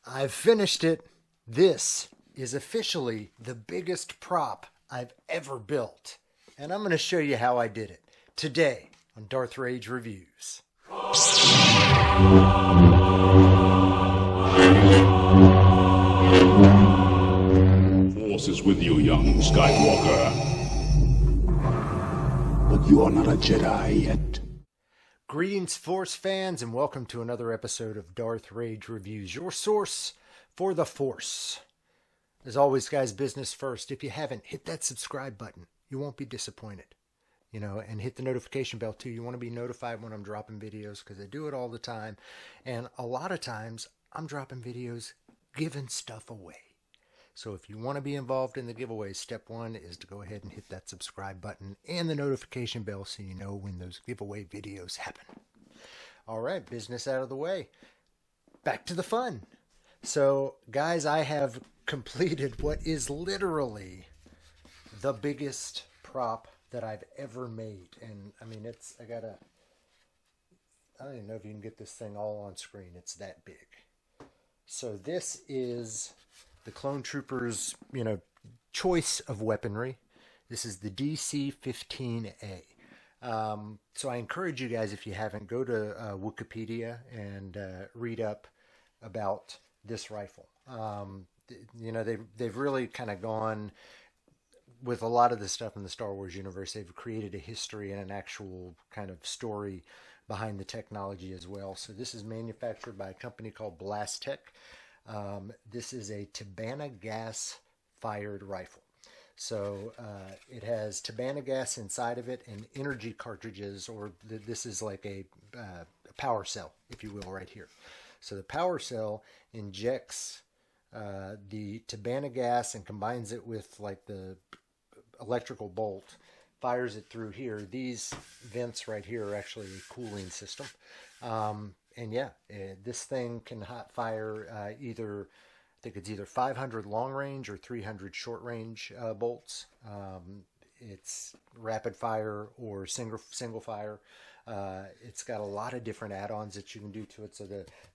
I've finished it. This is officially the biggest prop I've ever built. And I'm going to show you how I did it today on Darth Rage Reviews. Force is with you, young Skywalker. But you are not a Jedi yet. Greetings, Force fans, and welcome to another episode of Darth Rage Reviews, your source for the Force. As always, guys, business first. If you haven't, hit that subscribe button. You won't be disappointed. And hit the notification bell too. You want to be notified when I'm dropping videos because I do it all the time. And a lot of times I'm dropping videos giving stuff away. So if you want to be involved in the giveaways, step one is to go ahead and hit that subscribe button and the notification bell so you know when those giveaway videos happen. All right, business out of the way. Back to the fun. So, guys, I have completed what is literally the biggest prop that I've ever made. And, I mean, I don't even know if you can get this thing all on screen. It's that big. So this is the Clone Troopers, choice of weaponry. This is the DC15A. So I encourage you guys, if you haven't, go to Wikipedia and read up about this rifle. They've really kind of gone with a lot of the stuff in the Star Wars universe. They've created a history and an actual kind of story behind the technology as well. So this is manufactured by a company called Blastech. This is a Tabana gas fired rifle. So it has Tabana gas inside of it and energy cartridges, or this is like a power cell, if you will, right here. So the power cell injects the Tabana gas and combines it with like the electrical bolt, fires it through here. These vents right here are actually a cooling system. And yeah, this thing can hot fire I think it's either 500 long range or 300 short range bolts. It's rapid fire or single fire. It's got a lot of different add-ons that you can do to it. So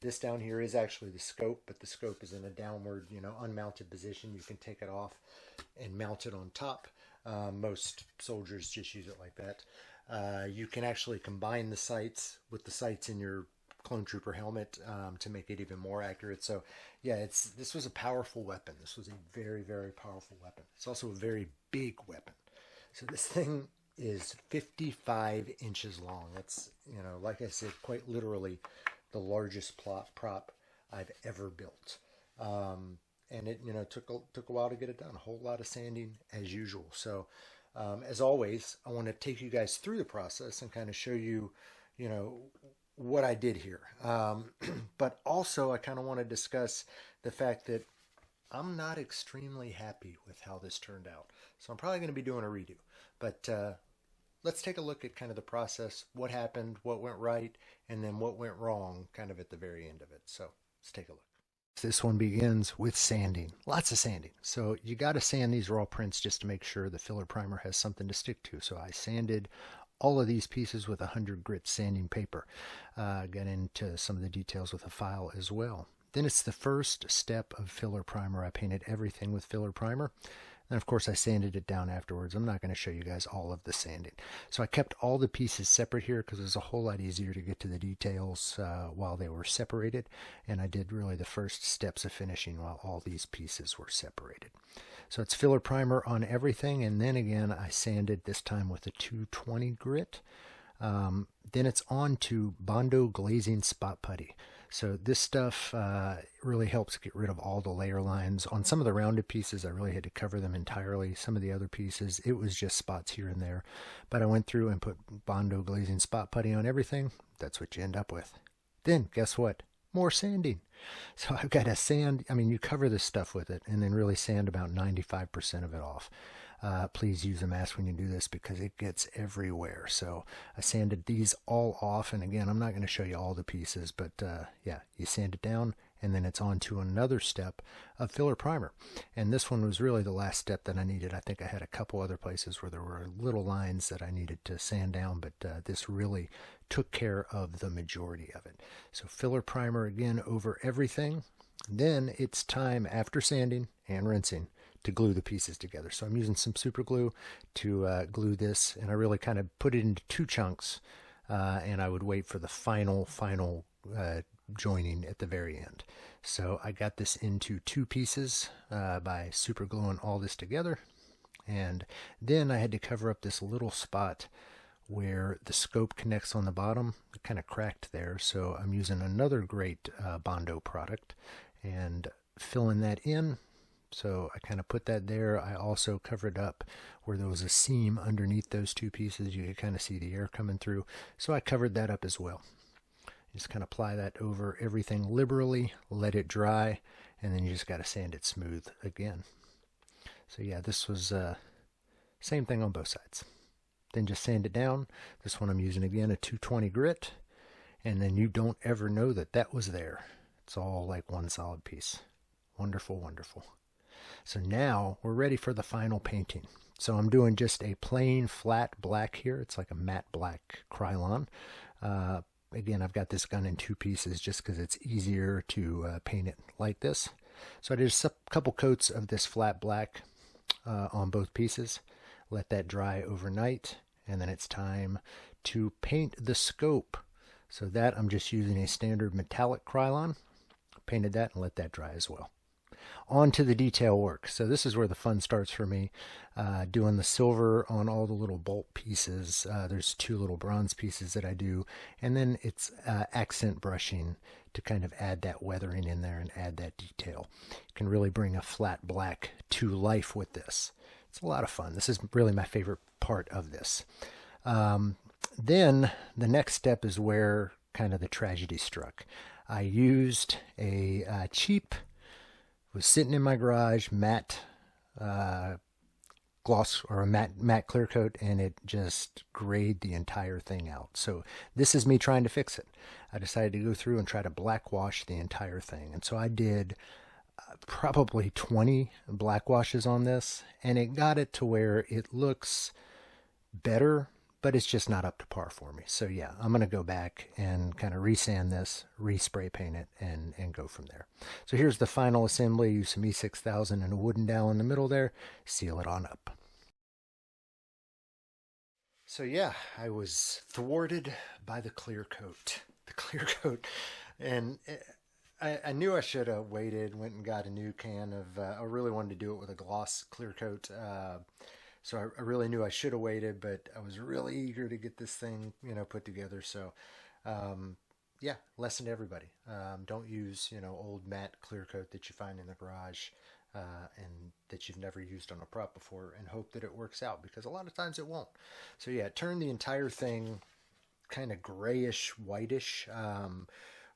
this down here is actually the scope, but the scope is in a downward, unmounted position. You can take it off and mount it on top. Most soldiers just use it like that. You can actually combine the sights with the sights in your Clone Trooper helmet to make it even more accurate. So yeah, this was a powerful weapon. This was a very, very powerful weapon. It's also a very big weapon. So this thing is 55 inches long. That's, like I said, quite literally the largest prop I've ever built. And it, took a while to get it done. A whole lot of sanding as usual. So as always, I want to take you guys through the process and kind of show you, what I did here. But also I kind of want to discuss the fact that I'm not extremely happy with how this turned out. So I'm probably going to be doing a redo. But let's take a look at kind of the process, what happened, what went right, and then what went wrong kind of at the very end of it. So let's take a look. This one begins with sanding. Lots of sanding. So you got to sand these raw prints just to make sure the filler primer has something to stick to. So I sanded all of these pieces with 100 grit sanding paper. Got into some of the details with a file as well. Then it's the first step of filler primer. I painted everything with filler primer. And of course I sanded it down afterwards. I'm not going to show you guys all of the sanding. So I kept all the pieces separate here because it was a whole lot easier to get to the details while they were separated. And I did really the first steps of finishing while all these pieces were separated. So it's filler primer on everything. And then again, I sanded this time with a 220 grit. Then it's on to Bondo Glazing Spot Putty. So this stuff really helps get rid of all the layer lines. On some of the rounded pieces, I really had to cover them entirely. Some of the other pieces, it was just spots here and there. But I went through and put Bondo Glazing Spot Putty on everything. That's what you end up with. Then, guess what? More sanding. So I've got to sand, you cover this stuff with it and then really sand about 95% of it off. Please use a mask when you do this because it gets everywhere. So I sanded these all off, and again, I'm not going to show you all the pieces, but yeah, you sand it down and then it's on to another step of filler primer. And this one was really the last step that I needed. I think I had a couple other places where there were little lines that I needed to sand down, but this really took care of the majority of it. So filler primer again over everything. Then it's time, after sanding and rinsing, to glue the pieces together. So I'm using some super glue to glue this, and I really kind of put it into two chunks, and I would wait for the final joining at the very end. So I got this into two pieces by super gluing all this together, and then I had to cover up this little spot where the scope connects on the bottom. It kind of cracked there, so I'm using another great Bondo product and filling that in. So I kind of put that there. I also covered up where there was a seam underneath those two pieces. You could kind of see the air coming through, so I covered that up as well. Just kind of apply that over everything liberally, let it dry, and then you just got to sand it smooth again. So yeah, this was same thing on both sides. Then just sand it down. This one I'm using again a 220 grit, and then you don't ever know that that was there. It's all like one solid piece. Wonderful, wonderful. So now we're ready for the final painting. So I'm doing just a plain flat black here. It's like a matte black Krylon. Again, I've got this gun in two pieces just because it's easier to paint it like this. So I did a couple coats of this flat black on both pieces. Let that dry overnight, and then it's time to paint the scope. So that I'm just using a standard metallic Krylon. Painted that and let that dry as well. On to the detail work. So this is where the fun starts for me, doing the silver on all the little bolt pieces. There's two little bronze pieces that I do, and then it's accent brushing to kind of add that weathering in there and add that detail. You can really bring a flat black to life with this. It's a lot of fun. This is really my favorite part of this. Then the next step is where kind of the tragedy struck. I used a cheap, was sitting in my garage, matte gloss or a matte clear coat, and it just grayed the entire thing out. So this is me trying to fix it. I decided to go through and try to black wash the entire thing. And so I did probably 20 black washes on this, and it got it to where it looks better, but it's just not up to par for me. So yeah, I'm going to go back and kind of resand this, respray paint it, and go from there. So here's the final assembly. Use some E6000 and a wooden dowel in the middle there. Seal it on up. So yeah, I was thwarted by the clear coat. The clear coat. And I knew I should have waited, went and got a new can of, I really wanted to do it with a gloss clear coat. So I really knew I should have waited, but I was really eager to get this thing, put together. So, yeah, lesson to everybody. Don't use, old matte clear coat that you find in the garage and that you've never used on a prop before and hope that it works out, because a lot of times it won't. So yeah, turn the entire thing kind of grayish, whitish,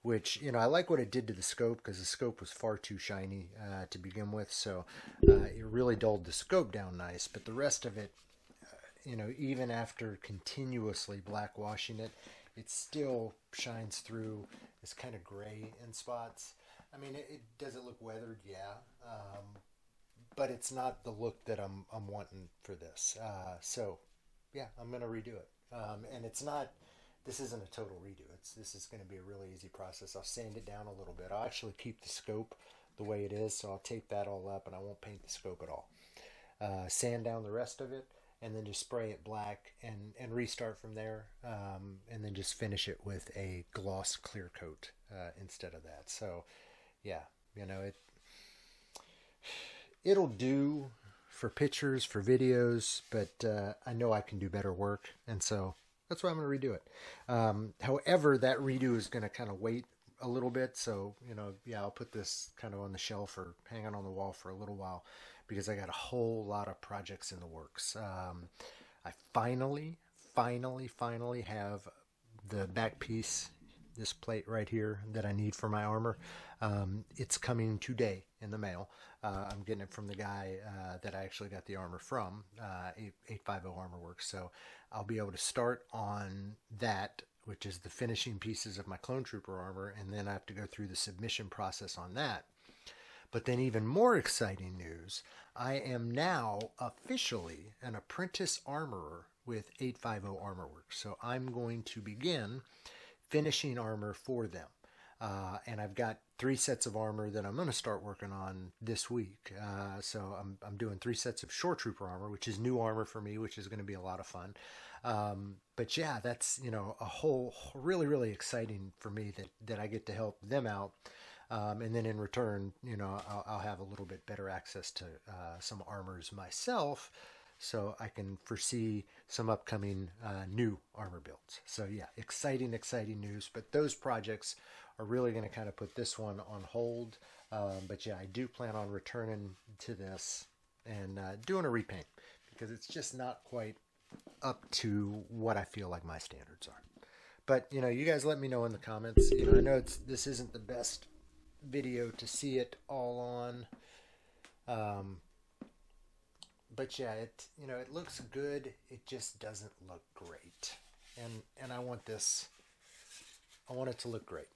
which, I like what it did to the scope, because the scope was far too shiny to begin with. So it really dulled the scope down nice. But the rest of it, even after continuously black washing it, it still shines through. It's kind of gray in spots. I mean, does it look weathered? Yeah. But it's not the look that I'm wanting for this. So yeah, I'm going to redo it. And it's not... This isn't a total redo. This is going to be a really easy process. I'll sand it down a little bit. I'll actually keep the scope the way it is, so I'll tape that all up, and I won't paint the scope at all. Sand down the rest of it, and then just spray it black and restart from there, and then just finish it with a gloss clear coat instead of that. So, yeah, it'll do for pictures, for videos, but I know I can do better work, and so that's why I'm going to redo it. However, that redo is going to kind of wait a little bit. So, yeah, I'll put this kind of on the shelf or hang it on the wall for a little while, because I got a whole lot of projects in the works. I finally have the back piece, this plate right here that I need for my armor. It's coming today in the mail. I'm getting it from the guy that I actually got the armor from, 850 Armor Works. So I'll be able to start on that, which is the finishing pieces of my Clone Trooper armor, and then I have to go through the submission process on that. But then even more exciting news, I am now officially an apprentice armorer with 850 Armor Works. So I'm going to begin finishing armor for them. And I've got 3 sets of armor that I'm going to start working on this week. So I'm doing 3 sets of Shore Trooper armor, which is new armor for me, which is going to be a lot of fun. But yeah, that's, a whole really, really exciting for me that I get to help them out. And then in return, I'll have a little bit better access to some armors myself, so I can foresee some upcoming new armor builds. So yeah, exciting news. But those projects are really going to kind of put this one on hold. But yeah, I do plan on returning to this and doing a repaint, because it's just not quite up to what I feel like my standards are. But you guys let me know in the comments. I know this isn't the best video to see it all on, but yeah, it looks good. It just doesn't look great, and I want it to look great.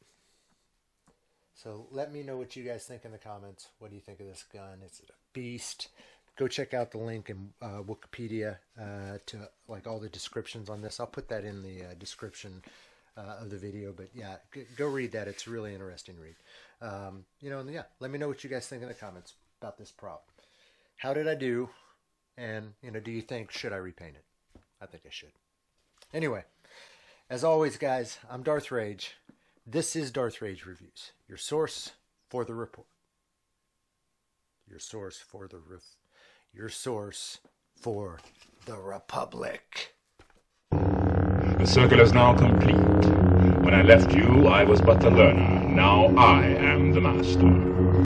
So let me know what you guys think in the comments. What do you think of this gun? Is it a beast? Go check out the link in Wikipedia to like all the descriptions on this. I'll put that in the description of the video, but yeah, go read that. It's a really interesting read. And yeah, let me know what you guys think in the comments about this prop. How did I do? And do you think, should I repaint it? I think I should. Anyway, as always, guys, I'm Darth Rage. This is Darth Rage Reviews, your source for the report. Your source for the Republic. The circle is now complete. When I left you, I was but the learner. Now I am the master.